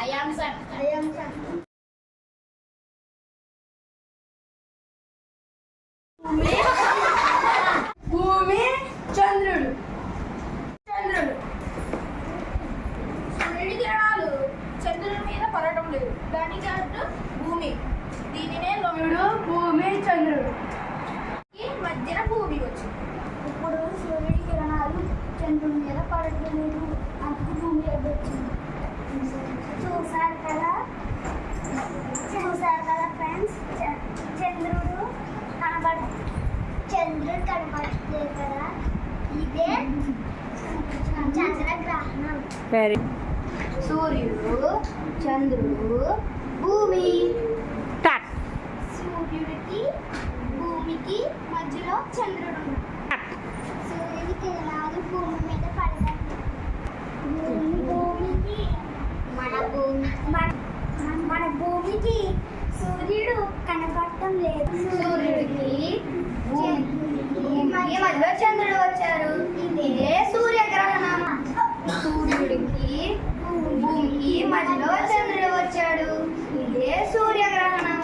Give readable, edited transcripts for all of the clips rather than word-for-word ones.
am sun. భూమి చంద్రుడు. సూర్యుడి కిరణాలు చంద్రుడి మీద పడటం లేదు, దానికి అర్థం భూమి. దీనినే సూర్యుడు, భూమి, చంద్రుడు. మధ్యన భూమి వచ్చింది. ఇప్పుడు సూర్యుడి కిరణాలు చంద్రుడి మీద పడట్లేదు, అందుకు భూమి వచ్చింది. చూసారు కదా ఫ్రెండ్స్, చంద్రుడు కనబడట్లేదు కదా, ఇదే చంద్రగ్రహణం. సూర్యుడు, చంద్రుడు, భూమి. సూర్యుడికి భూమికి మధ్యలో చంద్రుడు. సూర్యుడి కిరణాలు భూమి మీద పడతాయి. భూమికి మన భూమికి సూర్యుడు కనపడటం లేదు. సూర్యుడికి భూమికి మధ్యలో చంద్రుడు వచ్చారు, ఇదే సూర్యగ్రహణం. సూర్యుడికి భూమికి మధ్యలో చంద్రుడు వచ్చాడు, ఇదే సూర్యగ్రహణం.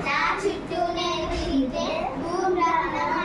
నా చుట్టూ నేను తిరిగితే భూగ్రహణం